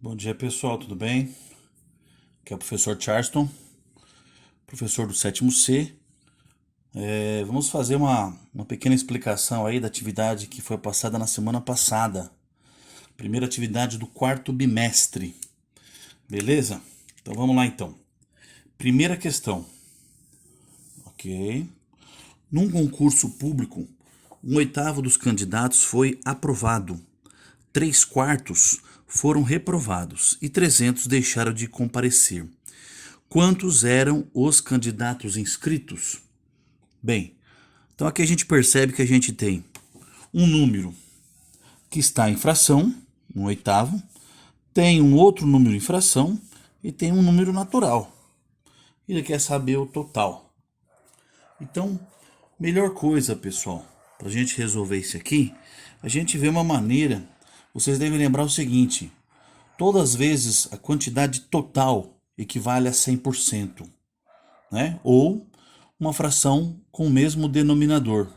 Bom dia, pessoal, tudo bem? Aqui é o professor Charleston, professor do sétimo C. Vamos fazer uma pequena explicação aí da atividade que foi passada na semana passada. Primeira atividade do quarto bimestre. Beleza? Então vamos lá então. Primeira questão. Ok. Num concurso público, 1/8 dos candidatos foi aprovado. 3/4 foram reprovados e 300 deixaram de comparecer. Quantos eram os candidatos inscritos? Bem, então aqui a gente percebe que a gente tem um número que está em fração, 1/8, tem um outro número em fração e tem um número natural. Ele quer saber o total. Então, melhor coisa, pessoal, para a gente resolver isso aqui, a gente vê uma maneira. Vocês devem lembrar o seguinte: todas as vezes a quantidade total equivale a 100%, né? Ou uma fração com o mesmo denominador.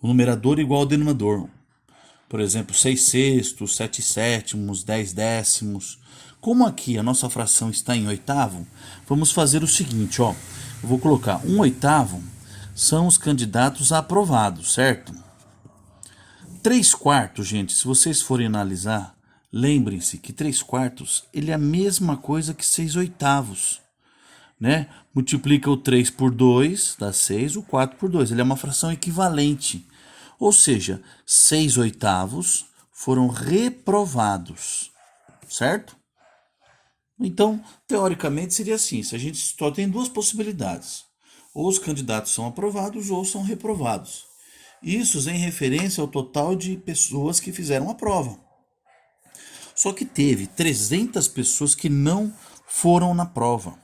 O numerador igual ao denominador. Por exemplo, 6/6, 7/7, 10/10. Como aqui a nossa fração está em oitavo, vamos fazer o seguinte, ó. Eu vou colocar 1/8 são os candidatos aprovados, certo? 3/4, gente, se vocês forem analisar, lembrem-se que 3/4 ele é a mesma coisa que 6/8, né? Multiplica o 3 por 2, dá 6, o 4 por 2. Ele é uma fração equivalente. Ou seja, 6/8 foram reprovados, certo? Então, teoricamente seria assim, se a gente só tem duas possibilidades. Ou os candidatos são aprovados ou são reprovados. Isso em referência ao total de pessoas que fizeram a prova. Só que teve 300 pessoas que não foram na prova.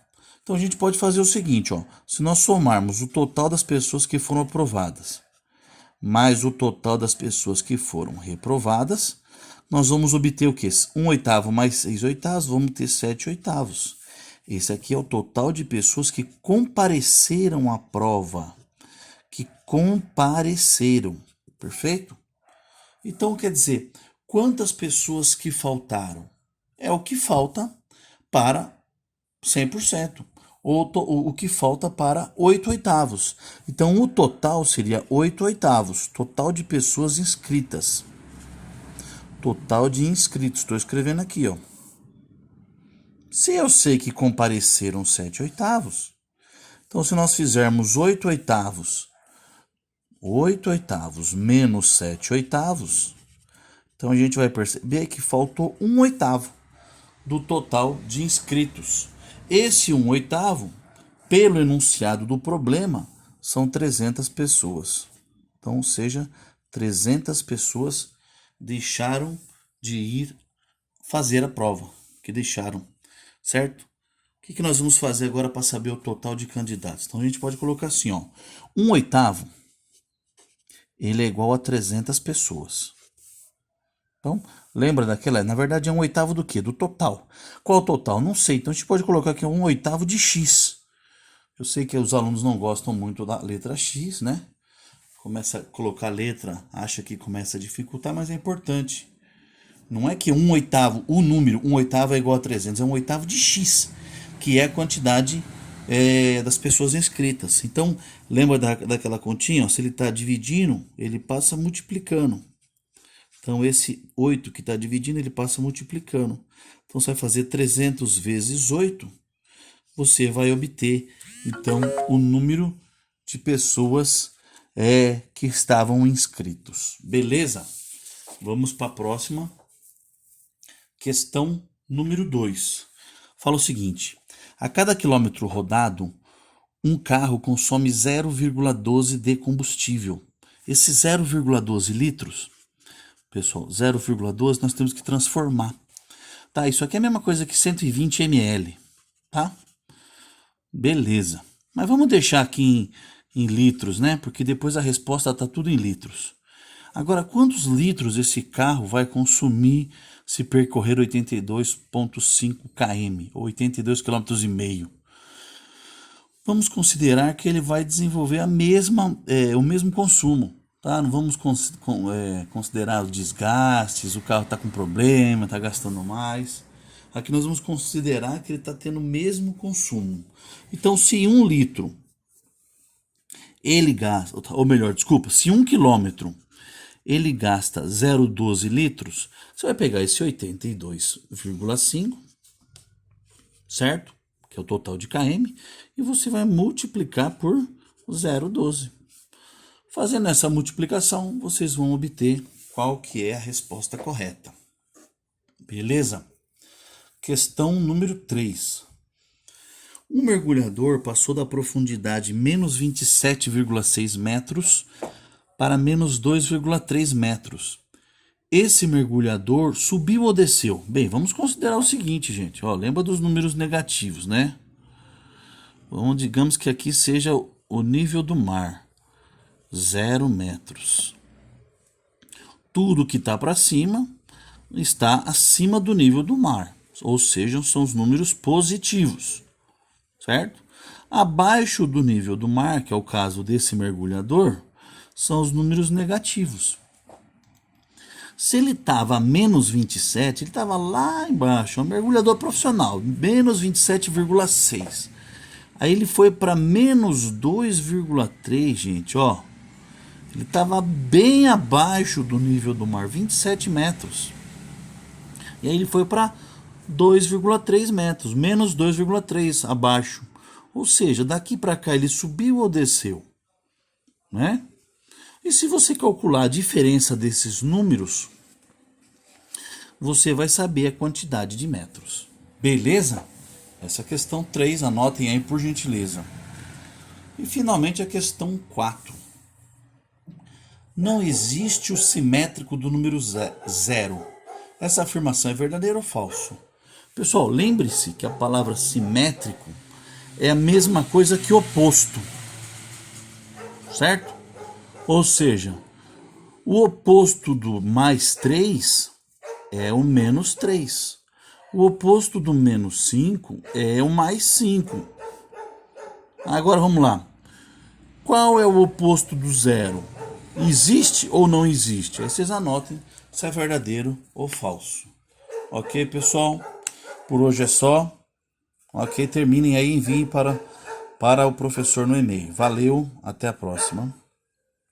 Então a gente pode fazer o seguinte, ó, se nós somarmos o total das pessoas que foram aprovadas, mais o total das pessoas que foram reprovadas, nós vamos obter o quê? 1/8 mais 6/8, vamos ter 7/8. Esse aqui é o total de pessoas que compareceram à prova. Que compareceram, perfeito? Então quer dizer, quantas pessoas que faltaram? É o que falta para 100%. Ou o que falta para 8/8. Então o total seria 8/8. Total de pessoas inscritas. Total de inscritos. Estou escrevendo aqui, ó. Se eu sei que compareceram 7/8, então se nós fizermos 8/8 menos 7/8, então a gente vai perceber que faltou 1/8 do total de inscritos. Esse 1/8, pelo enunciado do problema, são 300 pessoas. Então, ou seja, 300 pessoas deixaram de ir fazer a prova, que deixaram, certo? O que nós vamos fazer agora para saber o total de candidatos? Então, a gente pode colocar assim, ó, 1/8, ele é igual a 300 pessoas. Então, lembra daquela? Na verdade, é 1/8 do quê? Do total. Qual é o total? Não sei. Então, a gente pode colocar aqui 1/8 de x. Eu sei que os alunos não gostam muito da letra x, né? Começa a colocar letra, acha que começa a dificultar, mas é importante. Não é que 1/8, o número 1/8 é igual a 300, é 1/8 de x, que é a quantidade das pessoas inscritas. Então, lembra daquela continha? Ó, se ele está dividindo, ele passa multiplicando. Então, esse 8 que está dividindo, ele passa multiplicando. Então, você vai fazer 300 vezes 8, você vai obter, então, o número de pessoas que estavam inscritos. Beleza? Vamos para a próxima. Questão número 2. Fala o seguinte: a cada quilômetro rodado, um carro consome 0,12 de combustível. Esse 0,12 litros, pessoal, 0,12 nós temos que transformar. Tá, isso aqui é a mesma coisa que 120 ml, tá? Beleza. Mas vamos deixar aqui em litros, né? Porque depois a resposta tá tudo em litros. Agora, quantos litros esse carro vai consumir se percorrer 82,5 km, ou 82,5 km? Vamos considerar que ele vai desenvolver o mesmo consumo. Tá? Não vamos considerar os desgastes, o carro está com problema, está gastando mais. Aqui nós vamos considerar que ele está tendo o mesmo consumo. Então, se 1 litro ele gasta, ou melhor, desculpa, se 1 quilômetro ele gasta 0,12 litros, você vai pegar esse 82,5, certo? Que é o total de km, e você vai multiplicar por 0,12. Fazendo essa multiplicação, vocês vão obter qual que é a resposta correta. Beleza? Questão número 3. Um mergulhador passou da profundidade menos 27,6 metros para menos 2,3 metros. Esse mergulhador subiu ou desceu? Bem, vamos considerar o seguinte, gente. Ó, lembra dos números negativos, né? Vamos, digamos que aqui seja o nível do mar. 0 metros. Tudo que está para cima está acima do nível do mar. Ou seja, são os números positivos. Certo? Abaixo do nível do mar, que é o caso desse mergulhador, são os números negativos. Se ele estava a menos 27, ele estava lá embaixo, é um mergulhador profissional, menos 27,6. Aí ele foi para menos 2,3, gente, ó. Ele estava bem abaixo do nível do mar, 27 metros. E aí ele foi para 2,3 metros, menos 2,3 abaixo. Ou seja, daqui para cá ele subiu ou desceu? Né? E se você calcular a diferença desses números, você vai saber a quantidade de metros. Beleza? Essa é a questão 3, anotem aí por gentileza. E finalmente a questão 4. Não existe o simétrico do número 0. Essa afirmação é verdadeira ou falso? Pessoal, lembre-se que a palavra simétrico é a mesma coisa que oposto. Certo? Ou seja, o oposto do mais 3 é o menos 3. O oposto do menos 5 é o mais 5. Agora vamos lá. Qual é o oposto do 0? Existe ou não existe? Aí vocês anotem se é verdadeiro ou falso. Ok, pessoal? Por hoje é só. Ok, terminem aí e enviem para o professor no e-mail. Valeu, até a próxima.